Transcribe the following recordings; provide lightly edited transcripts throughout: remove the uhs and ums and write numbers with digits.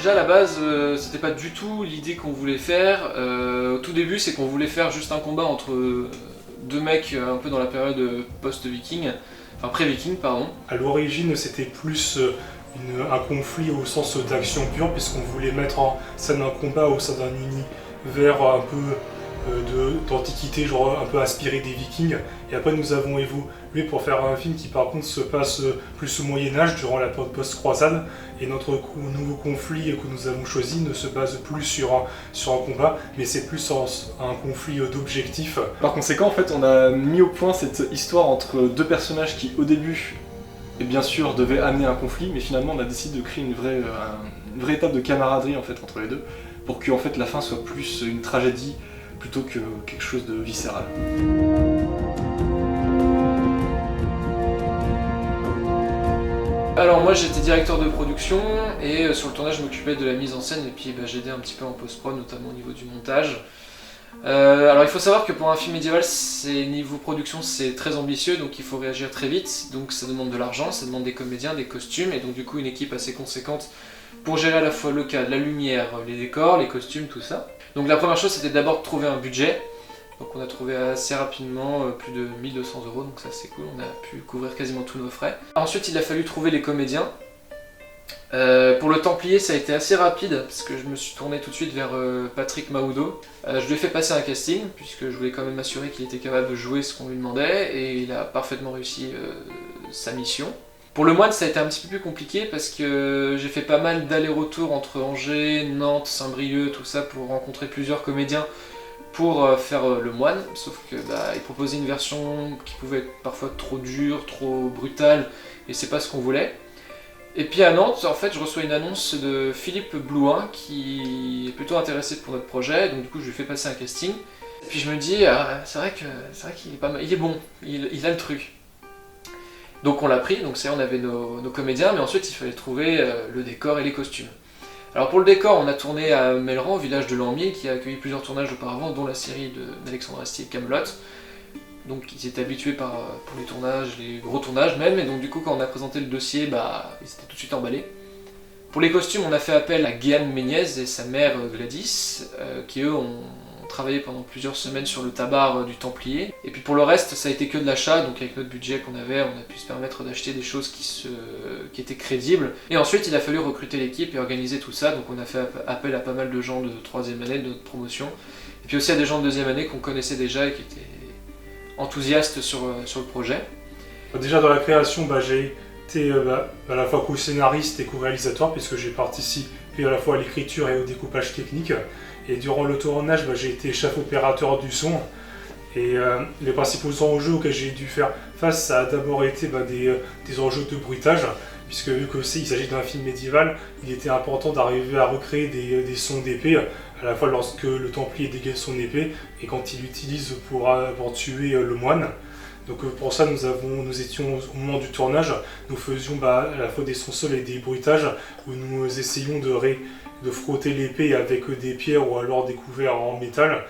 déjà à la base, c'était pas du tout l'idée qu'on voulait faire. Au tout début, c'est qu'on voulait faire juste un combat entre deux mecs un peu dans la période post-viking, enfin pré-viking, pardon. À l'origine, c'était plus un conflit au sens d'action pure, puisqu'on voulait mettre en scène un combat au sein d'un univers un peu d'antiquité, genre un peu inspiré des Vikings. Et après, nous avons évolué pour faire un film qui, par contre, se passe plus au Moyen-Âge, durant la période post-croisade. Et notre nouveau conflit que nous avons choisi ne se base plus sur un combat, mais c'est plus un conflit d'objectifs. Par conséquent, en fait, on a mis au point cette histoire entre deux personnages qui, au début, et bien sûr, devaient amener un conflit, mais finalement, on a décidé de créer une vraie étape de camaraderie en fait entre les deux, pour que en fait la fin soit plus une tragédie plutôt que quelque chose de viscéral. Alors moi j'étais directeur de production et sur le tournage je m'occupais de la mise en scène et puis j'aidais un petit peu en post-prod, notamment au niveau du montage. Alors il faut savoir que pour un film médiéval, niveau production c'est très ambitieux, donc il faut réagir très vite, donc ça demande de l'argent, ça demande des comédiens, des costumes et donc du coup une équipe assez conséquente pour gérer à la fois le cadre, la lumière, les décors, les costumes, tout ça. Donc la première chose c'était d'abord de trouver un budget. Donc on a trouvé assez rapidement plus de 1200 €, donc ça c'est cool, on a pu couvrir quasiment tous nos frais. Ensuite il a fallu trouver les comédiens. Pour le Templier ça a été assez rapide, parce que je me suis tourné tout de suite vers Patrick Mahoudeau. Je lui ai fait passer un casting, puisque je voulais quand même m'assurer qu'il était capable de jouer ce qu'on lui demandait, et il a parfaitement réussi sa mission. Pour le moine ça a été un petit peu plus compliqué, parce que j'ai fait pas mal d'allers-retours entre Angers, Nantes, Saint-Brieuc, tout ça, pour rencontrer plusieurs comédiens pour faire le moine, sauf que il proposait une version qui pouvait être parfois trop dure, trop brutale, et c'est pas ce qu'on voulait. Et puis à Nantes, en fait, je reçois une annonce de Philippe Blouin qui est plutôt intéressé pour notre projet, donc du coup je lui fais passer un casting. Et puis je me dis, c'est vrai qu'il est pas mal, il est bon, il a le truc. Donc on l'a pris, donc on avait nos comédiens, mais ensuite il fallait trouver le décor et les costumes. Alors pour le décor, on a tourné à Melleran, au village de Lambhier, qui a accueilli plusieurs tournages auparavant, dont la série d'Alexandre Astier, Camelot. Donc ils étaient habitués pour les tournages, les gros tournages même, et donc du coup quand on a présenté le dossier, ils étaient tout de suite emballés. Pour les costumes, on a fait appel à Guéane Méniez et sa mère Gladys, qui eux ont travaillé pendant plusieurs semaines sur le tabard du Templier. Et puis pour le reste, ça a été que de l'achat, donc avec notre budget qu'on avait, on a pu se permettre d'acheter des choses qui étaient crédibles. Et ensuite, il a fallu recruter l'équipe et organiser tout ça, donc on a fait appel à pas mal de gens de 3e année de notre promotion. Et puis aussi à des gens de 2e année qu'on connaissait déjà et qui étaient enthousiastes sur le projet. Déjà dans la création, j'ai été à la fois co-scénariste et co-réalisateur, puisque j'ai participé à la fois à l'écriture et au découpage technique. Et durant le tournage, j'ai été chef opérateur du son. Et les principaux enjeux auxquels j'ai dû faire face, ça a d'abord été des enjeux de bruitage, puisque vu qu'il s'agit d'un film médiéval, il était important d'arriver à recréer des sons d'épée, à la fois lorsque le Templier dégaine son épée et quand il l'utilise pour tuer le moine. Donc pour ça, nous étions au moment du tournage, nous faisions à la fois des sons seuls et des bruitages, où nous essayions de frotter l'épée avec des pierres ou alors des couverts en métal.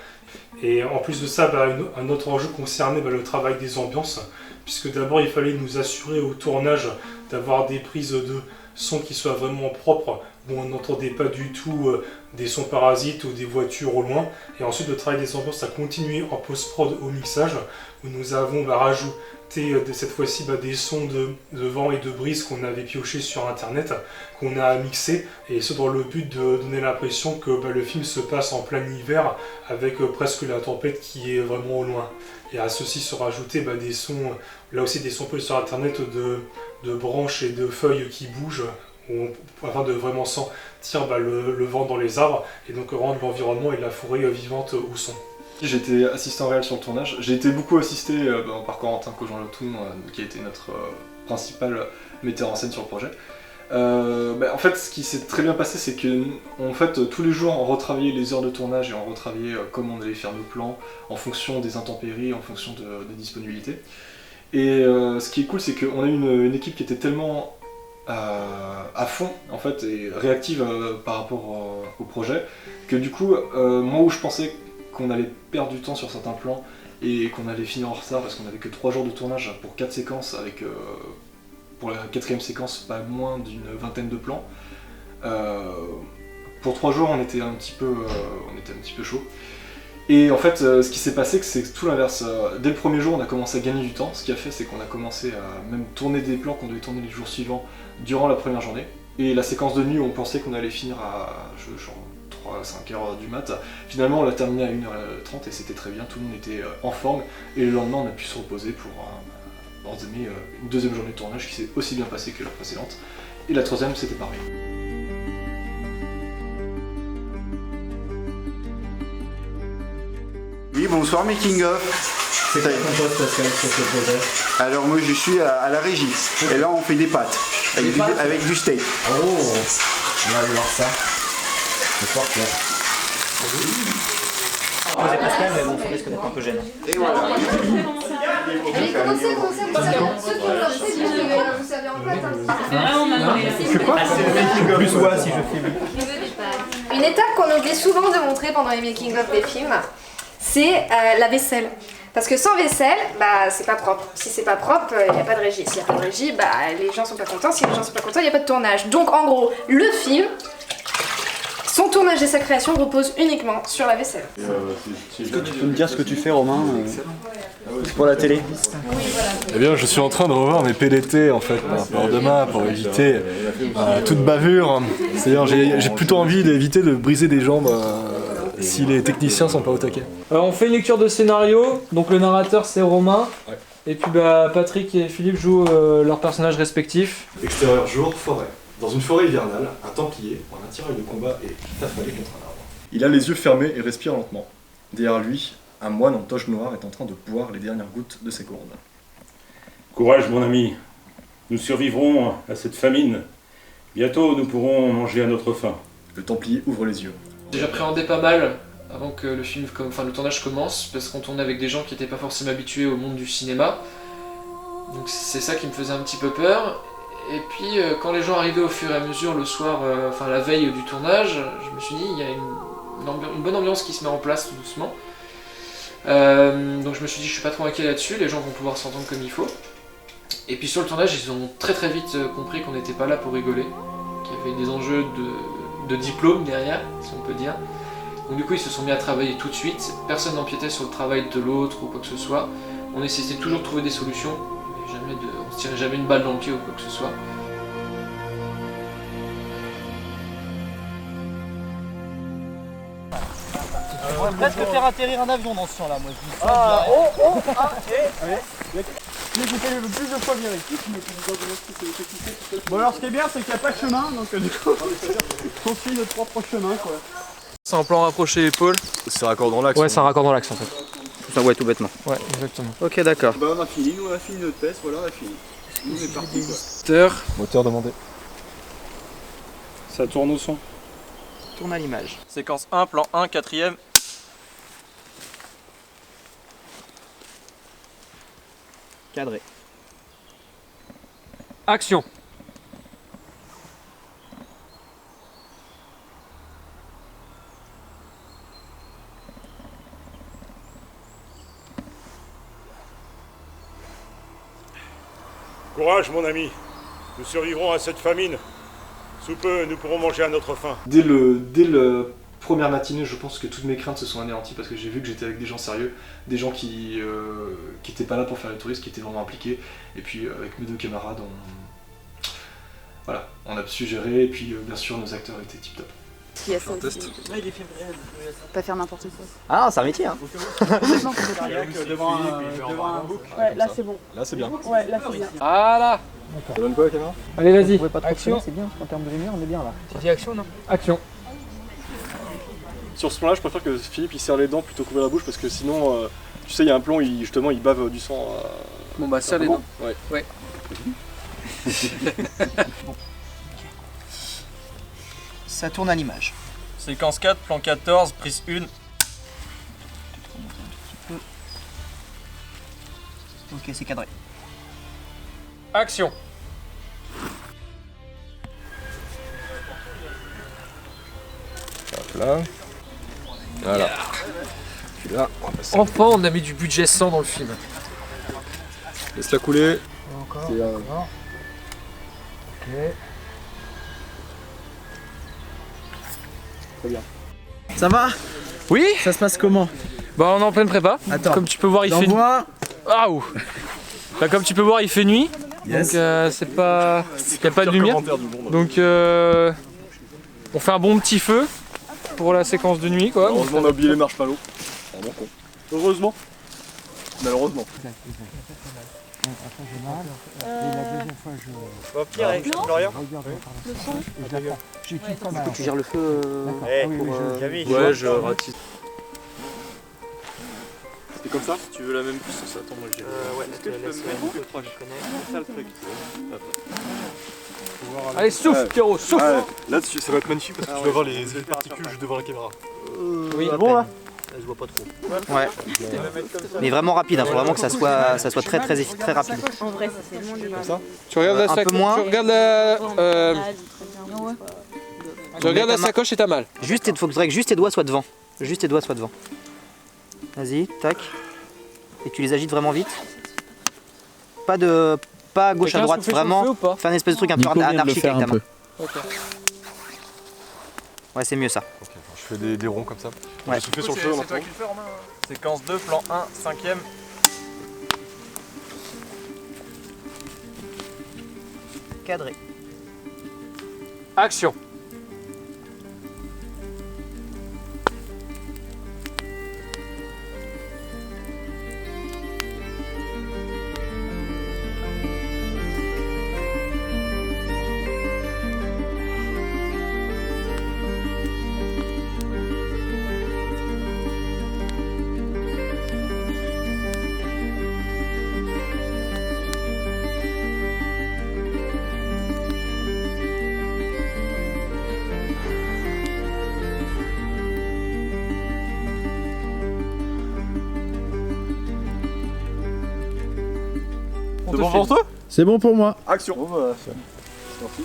Et en plus de ça, un autre enjeu concernait le travail des ambiances, puisque d'abord il fallait nous assurer au tournage d'avoir des prises de son qui soient vraiment propres, où on n'entendait pas du tout des sons parasites ou des voitures au loin. Et ensuite le travail des ambiances a continué en post-prod au mixage, où nous avons rajouté cette fois-ci des sons de vent et de brise qu'on avait piochés sur internet, qu'on a mixé, et ce dans le but de donner l'impression que le film se passe en plein hiver avec presque la tempête qui est vraiment au loin. Et à ceci se rajouter des sons, là aussi des sons pris sur internet de branches et de feuilles qui bougent, afin de vraiment sentir le vent dans les arbres et donc rendre l'environnement et la forêt vivante au son. J'étais assistant réel sur le tournage. J'ai été beaucoup assisté par Corentin Cogent-Lotoun, qui a été notre principal metteur en scène sur le projet. En fait, ce qui s'est très bien passé, c'est que tous les jours, on retravaillait les heures de tournage et on retravaillait comment on allait faire nos plans en fonction des intempéries, en fonction des disponibilités. Et ce qui est cool, c'est qu'on a eu une équipe qui était tellement à fond en fait et réactive par rapport au projet, que du coup, moi où je pensais qu'on allait perdre du temps sur certains plans et qu'on allait finir en retard parce qu'on avait que 3 jours de tournage pour 4 séquences avec pour la 4e séquence pas moins d'une vingtaine de plans, pour 3 jours, on était un petit peu chaud. Et en fait, ce qui s'est passé, c'est tout l'inverse. Dès le premier jour, on a commencé à gagner du temps. Ce qui a fait, c'est qu'on a commencé à même tourner des plans qu'on devait tourner les jours suivants durant la première journée. Et la séquence de nuit où on pensait qu'on allait finir à genre 3-5 heures du mat, finalement on l'a terminé à 1h30 et c'était très bien, tout le monde était en forme. Et le lendemain, on a pu se reposer pour entamer une deuxième journée de tournage qui s'est aussi bien passée que la précédente. Et la troisième, c'était pareil. Oui, bonsoir Making of. C'est quoi ton poste Pascal sur ce projet? Alors moi je suis à la régie. Et là on fait des pâtes. Avec du steak. Oh, on va aller voir ça. C'est fort clair. Posez Pascal, mais bon, ça risque d'être un peu gênant. Et voilà. Allez, commencez, ceux qui ont leur steak, vous savez en pâte. C'est quoi? C'est le making of. Plus ouais, si je fais. Une étape qu'on oublie souvent de montrer pendant les making-of des films, c'est la vaisselle. Parce que sans vaisselle, bah c'est pas propre. Si c'est pas propre, il n'y a pas de régie. S'il n'y a pas de régie, bah les gens sont pas contents. Si les gens sont pas contents, il n'y a pas de tournage. Donc en gros, le film, son tournage et sa création reposent uniquement sur la vaisselle. Est-ce que tu peux me dire ce que tu fais, Romain, pour la télé? Eh bien, je suis en train de revoir mes PDT en fait par rapport à demain pour éviter toute bavure. C'est-à-dire, j'ai plutôt envie d'éviter de briser des jambes si les techniciens sont pas au taquet. Alors on fait une lecture de scénario, donc le narrateur c'est Romain, Ouais. et puis Patrick et Philippe jouent leurs personnages respectifs. Extérieur jour, forêt. Dans une forêt hivernale, un templier, en attirail de combat, est affalé contre un arbre. Il a les yeux fermés et respire lentement. Derrière lui, un moine en toge noire est en train de boire les dernières gouttes de ses gourdes. Courage mon ami, nous survivrons à cette famine. Bientôt nous pourrons manger à notre faim. Le templier ouvre les yeux. J'appréhendais pas mal avant que le tournage commence, parce qu'on tournait avec des gens qui n'étaient pas forcément habitués au monde du cinéma. Donc c'est ça qui me faisait un petit peu peur. Et puis quand les gens arrivaient au fur et à mesure le soir, la veille du tournage, je me suis dit il y a une bonne ambiance qui se met en place tout doucement. Donc je me suis dit je suis pas trop inquiet là-dessus, les gens vont pouvoir s'entendre comme il faut. Et puis sur le tournage ils ont très vite compris qu'on n'était pas là pour rigoler, qu'il y avait des enjeux de diplôme derrière, si on peut dire. Donc du coup ils se sont mis à travailler tout de suite, personne n'empiétait sur le travail de l'autre ou quoi que ce soit. On essayait toujours de trouver des solutions, on se tirait jamais une balle dans le pied ou quoi que ce soit. On va presque faire atterrir un avion dans ce champ là, moi je dis ça. L'écoutez le plus de fois viré. Bon alors ce qui est bien c'est qu'il n'y a pas de chemin, donc du coup on suit notre propre chemin quoi. C'est un plan rapproché épaule. C'est raccord dans l'axe. Ouais, c'est un raccord dans l'axe en fait. Tout ça ouais tout bêtement. Ouais, exactement. Ok d'accord. Bah on a fini, nous on a fini notre test, voilà on a fini. Nous on est parti quoi. Moteur demandé. Ça tourne au son. Tourne à l'image. Séquence 1, plan 1, 4ème. Cadré. Action. Courage mon ami, nous survivrons à cette famine. Sous peu nous pourrons manger à notre faim. Dès le première matinée, je pense que toutes mes craintes se sont anéanties parce que j'ai vu que j'étais avec des gens sérieux, des gens qui étaient pas là pour faire les touristes, qui étaient vraiment impliqués. Et puis avec mes deux camarades, on a su gérer. Et puis bien sûr, nos acteurs étaient tip top. Qui a ça aussi. Pas faire n'importe quoi. Ah c'est un métier hein. Devant un bouc. Ouais, là c'est bon. Là c'est bien. Ouais, là c'est bien. Ah là. Ça donne quoi la caméra? Allez vas-y. Action. C'est bien, en termes de lumière on est bien là. Tu dis action non? Action. Sur ce plan là, je préfère que Philippe il serre les dents plutôt qu'ouvrir la bouche parce que sinon, tu sais, il y a un plan où il bave du sang. Bon bah serre les dents. Ouais. Ça tourne à l'image. Séquence 4, plan 14, prise 1. Ok c'est cadré. Action. Hop là. Voilà. Puis là, on va passer. Enfin on a mis du budget 100 dans le film. Laisse-la couler. Encore. C'est Ok. Ça va? Oui. Ça se passe comment? Bah on est en pleine prépa. Attends. Comme tu peux voir il fait nuit. Ah ouh. Bah, comme tu peux voir il fait nuit. Yes. Donc c'est pas. Il n'y a pas de lumière. Donc on fait un bon petit feu pour la séquence de nuit quoi. Heureusement on a oublié les marshmallows. Heureusement. Malheureusement. Tu gères le feu Ouais, je ratisse. C'est comme ça? Si tu veux la même puissance, attends, moi j'ai. Ouais, est-ce que tu peux me mettre plus proche? C'est ça le truc. Allez, souffle, Pierrot, souffle! Là, ça va être magnifique parce que tu vas voir les effets de particules juste devant la caméra. Oui, bon là? Je vois pas trop. Ouais. Mais vraiment rapide, il faut vraiment que ça soit très rapide. En vrai, ça c'est moins Comme ça? Tu regardes la sacoche. Tu regardes la. Tu regardes la sacoche et t'as mal. Juste, il faudrait que juste tes doigts soient devant. Juste tes doigts soient devant. Vas-y, tac. Et tu les agites vraiment vite. Pas à gauche, à droite, vraiment. Fais un espèce de truc un peu anarchique avec ta main. Ouais, c'est mieux ça. Ok, je fais des ronds comme ça. Ouais. Je souffle sur le feu maintenant. Séquence 2, plan 1, 5ème. Cadré. Action. C'est bon pour toi? C'est bon pour moi. Action. Bon, bah, c'est parti.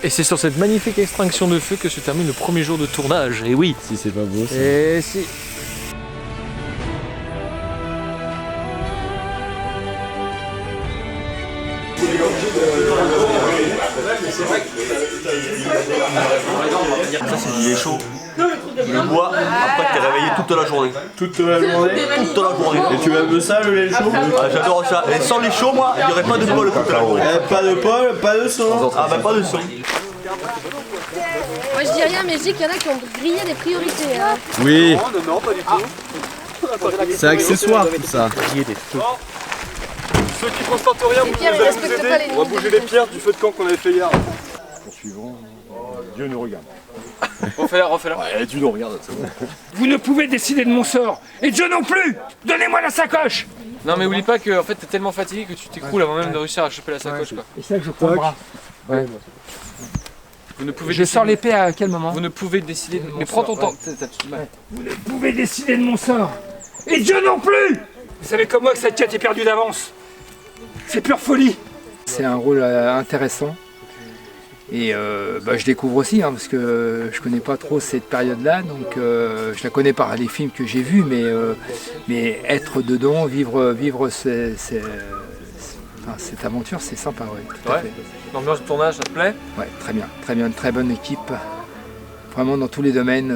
Et c'est sur cette magnifique extinction de feu que se termine le premier jour de tournage. Et oui. Si c'est pas beau. Et si. Ça c'est gilet chaud. Le bois après que t'es réveillé toute la journée. Toute la journée? Toute la journée. Et tu aimes ça le lait chaud? Ah, j'adore ça. Et sans les chauds, moi, il n'y aurait pas de Paul toute la journée. Pas de Paul, pas de son. Ah bah pas de son. Moi je dis rien, mais je dis qu'il y en a qui ont grillé des priorités. Hein. Oui. Non, pas du tout. C'est accessoire tout ça. Ceux qui constatent rien, vous Pierre, allez il nous respecte aider. pas les On va limites. bouger les pierres du feu de camp qu'on avait fait hier. Poursuivons. Dieu nous regarde. Refais-la, refais-la. Ouais, tu nous regardes, c'est bon. Vous ne pouvez décider de mon sort, et Dieu non plus. Donnez-moi la sacoche. Non mais oublie pas que en fait t'es tellement fatigué que tu t'écroules avant même de réussir à choper la sacoche quoi. Et c'est là que je prends le bras. Ouais. Vous ne pouvez Je sors l'épée à quel moment? Vous ne pouvez décider de... Mais prends ton temps. Vous ne pouvez décider de mon sort, et Dieu non plus. Vous savez comme moi que cette quête est perdue d'avance. C'est pure folie. C'est un rôle intéressant. Et je découvre aussi, hein, parce que je connais pas trop cette période-là, donc je la connais par les films que j'ai vus, mais être dedans, vivre cette aventure, c'est sympa, ouais, tout à fait. L'ambiance de tournage, ça te plaît? Ouais, très bien, une très bonne équipe, vraiment dans tous les domaines,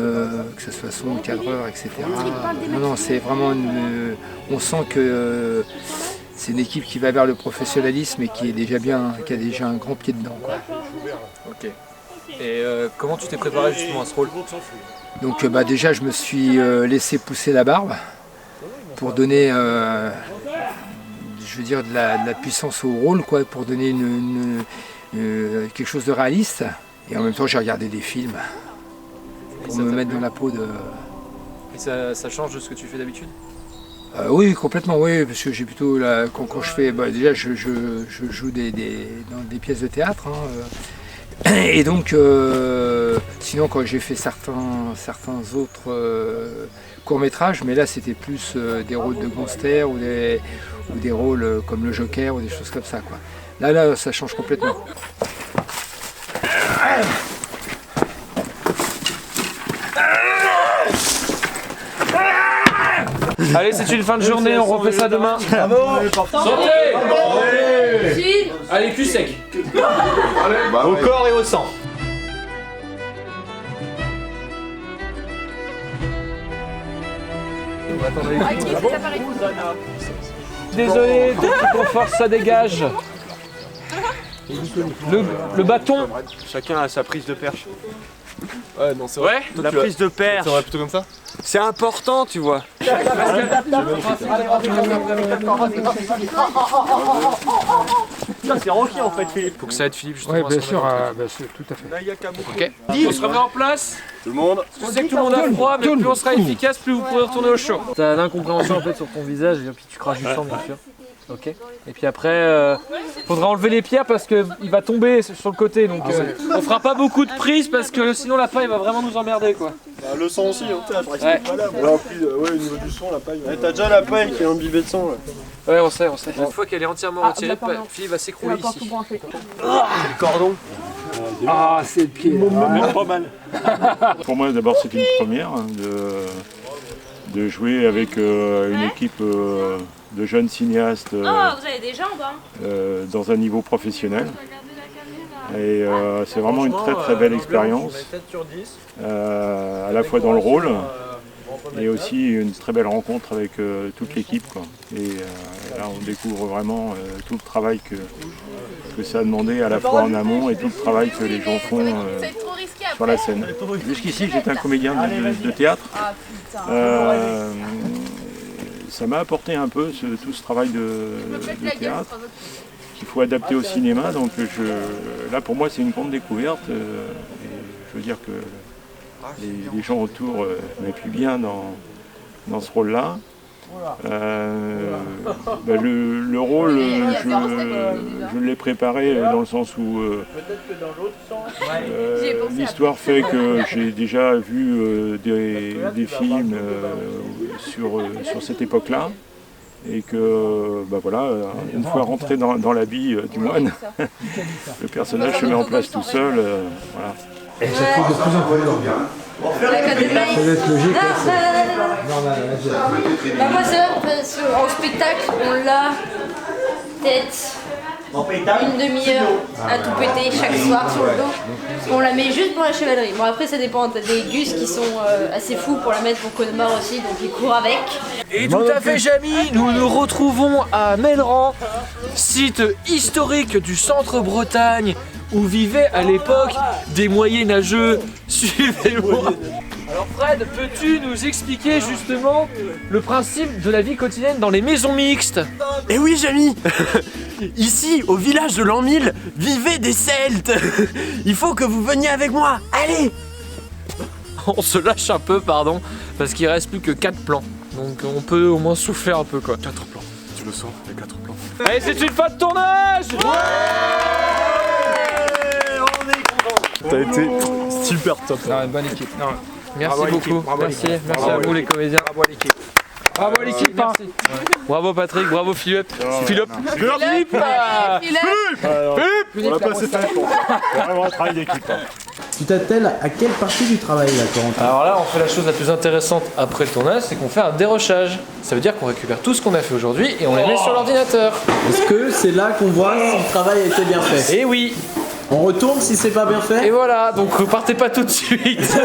que ce soit son, cadreur, etc. Non, c'est vraiment on sent que c'est une équipe qui va vers le professionnalisme et qui est déjà bien, qui a déjà un grand pied dedans, quoi. Ok. Et comment tu t'es préparé justement à ce rôle? Donc déjà je me suis laissé pousser la barbe pour donner je veux dire de la puissance au rôle, quoi, pour donner quelque chose de réaliste. Et en même temps j'ai regardé des films pour me mettre dans la peau de... Et ça change de ce que tu fais d'habitude? Oui, complètement, oui, parce que j'ai plutôt quand je fais, déjà je joue dans des pièces de théâtre, hein, et donc sinon quand j'ai fait certains autres courts-métrages, mais là c'était plus des rôles de gangsters ou des rôles comme le Joker ou des choses comme ça, quoi. Là ça change complètement. Allez, c'est une fin de journée, on refait ça demain. Bravo. Santé. Allez, cul sec. Au corps et au sang. Désolé, dès qu'on force, ça dégage. Le bâton. Chacun a sa prise de perche. Ouais, non, c'est vrai. La prise de perche. C'est vrai, plutôt comme ça. C'est important, tu vois. C'est Rocky en fait, Philippe. Faut que ça aide Philippe justement. Ouais, bien sûr, tout à fait. Ok. On se remet en place. Tout le monde. Je sais que tout le monde a froid, mais plus on sera efficace, plus vous pourrez retourner au chaud. T'as l'incompréhension en fait sur ton visage, et puis tu craches du sang bien sûr. Ok. Et puis après, faudra enlever les pierres parce qu'il va tomber sur le côté, donc on fera pas beaucoup de prises parce que sinon la paille va vraiment nous emmerder quoi. Bah, le sang aussi, hein. Ouais. Ouais, au niveau du son, la paille. T'as déjà la paille qui est imbibée de sang là. Ouais, on sait. Une fois qu'elle est entièrement retirée, Philippe va s'écrouler ici. Le cordon. Ah, c'est le pied. Même pas mal. Pour moi, d'abord, c'est une première hein, de jouer avec une équipe de jeunes cinéastes vous avez des jambes, hein. dans un niveau professionnel. Et c'est vraiment une très belle expérience, à la fois dans le rôle et aussi une très belle rencontre avec toute l'équipe. Et là, on découvre vraiment tout le travail que ça a demandé à la fois en amont et tout le travail que les gens font sur la scène. Jusqu'ici, j'étais un comédien de théâtre. Ça m'a apporté un peu tout ce travail de théâtre qu'il faut adapter au cinéma. Donc là, pour moi, c'est une grande découverte. Et je veux dire que les gens autour m'appuient bien dans ce rôle-là. Le rôle, je l'ai préparé dans le sens où l'histoire fait que j'ai déjà vu des films sur cette époque-là et que voilà, une fois rentré dans l'habit du moine, le personnage se met en place tout seul. Voilà. Et ça fait de plus en plus bien. Ça va être logique. Moi, c'est vrai, en spectacle, on l'a peut-être une demi-heure à tout péter chaque soir sur le dos. On la met juste pour la chevalerie. Bon, après, ça dépend. T'as des gus qui sont assez fous pour la mettre pour Connemara aussi, donc ils courent avec. Et tout à fait, Jamy, nous nous retrouvons à Melran, site historique du centre-Bretagne où vivaient à l'époque des moyenâgeux. Suivez-moi. Alors Fred, peux-tu nous expliquer justement le principe de la vie quotidienne dans les maisons mixtes? Eh oui, Jamy. Ici, au village de l'an 1000, vivaient des Celtes. Il faut que vous veniez avec moi. Allez. On se lâche un peu, pardon, parce qu'il reste plus que 4 plans. Donc on peut au moins souffler un peu quoi. 4 plans, tu le sens, les 4 plans. Allez, c'est une fin de tournage. T'as été super top. Non, une bonne équipe. Non. Merci Bravo beaucoup. Merci à vous les comédiens. Bravo à l'équipe. Bravo à l'équipe. Merci. Bravo Patrick, bravo Philippe. Philippe. Philippe. On l'a pas assez fait. C'est vraiment un travail d'équipe. Tu t'attelles à quelle partie du travail là, Corentin? Alors là, on fait la chose la plus intéressante après le tournage, c'est qu'on fait un dérochage. Ça veut dire qu'on récupère tout ce qu'on a fait aujourd'hui et on les met sur l'ordinateur. Est-ce que c'est là qu'on voit si le travail a été bien fait? Eh oui. On retourne si c'est pas bien fait? Et voilà, donc partez pas tout de suite.